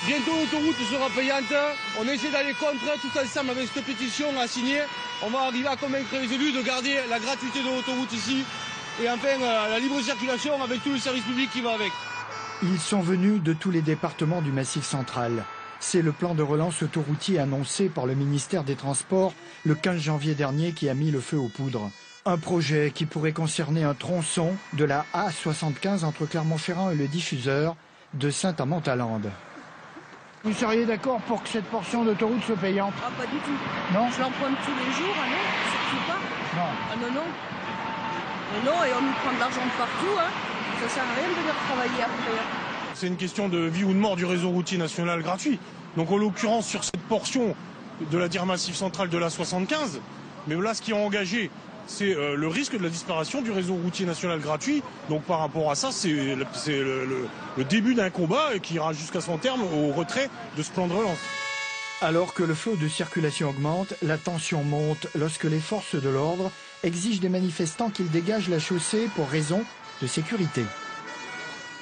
Bientôt l'autoroute sera payante. On essaie d'aller contre, tout ensemble avec cette pétition à signer. On va arriver à convaincre les élus de garder la gratuité de l'autoroute ici. Et enfin la libre circulation avec tout le service public qui va avec. Ils sont venus de tous les départements du Massif central. C'est le plan de relance autoroutier annoncé par le ministère des Transports le 15 janvier dernier qui a mis le feu aux poudres. Un projet qui pourrait concerner un tronçon de la A75 entre Clermont-Ferrand et le diffuseur de Saint-Amand-Talande. Vous seriez d'accord pour que cette portion d'autoroute soit payante? Ah, pas du tout. Non? Je l'emprunte tous les jours, ah non, surtout pas. Non. Ah non, non. Non, et on nous prend de l'argent de partout, hein. Ça sert à rien de venir travailler après. C'est une question de vie ou de mort du réseau routier national gratuit. Donc en l'occurrence sur cette portion de la dire Massif central de la 75, mais là ce qui est engagé, c'est le risque de la disparition du réseau routier national gratuit. Donc par rapport à ça, c'est le début d'un combat qui ira jusqu'à son terme au retrait de ce plan de relance. Alors que le flot de circulation augmente, la tension monte lorsque les forces de l'ordre exigent des manifestants qu'ils dégagent la chaussée pour raison de sécurité.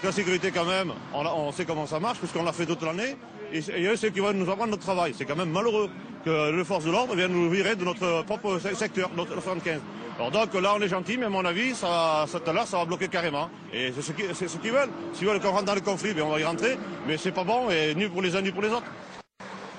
La sécurité quand même, on sait comment ça marche parce qu'on l'a fait toute l'année. Et eux, c'est qui vont nous apprendre notre travail. C'est quand même malheureux que les forces de l'ordre viennent nous virer de notre propre secteur, notre 75. Alors donc là, on est gentil, mais à mon avis, tout à l'heure, ça va bloquer carrément. Et c'est ce qu'ils veulent. S'ils veulent qu'on rentre dans le conflit, on va y rentrer. Mais c'est pas bon, et ni pour les uns, ni pour les autres.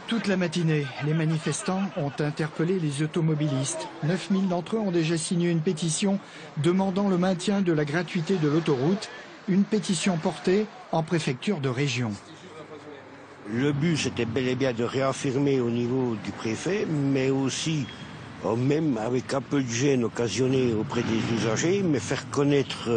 Toute la matinée, les manifestants ont interpellé les automobilistes. 9000 d'entre eux ont déjà signé une pétition demandant le maintien de la gratuité de l'autoroute. Une pétition portée en préfecture de région. Le but, c'était bel et bien de réaffirmer au niveau du préfet, mais aussi, même avec un peu de gêne occasionné auprès des usagers, mais faire connaître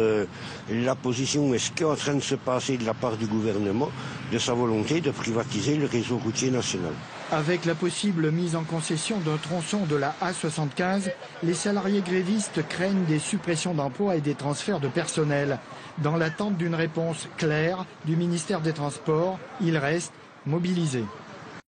la position et ce qui est en train de se passer de la part du gouvernement, de sa volonté de privatiser le réseau routier national. Avec la possible mise en concession d'un tronçon de la A75, les salariés grévistes craignent des suppressions d'emplois et des transferts de personnel. Dans l'attente d'une réponse claire du ministère des Transports, ils restent mobilisés.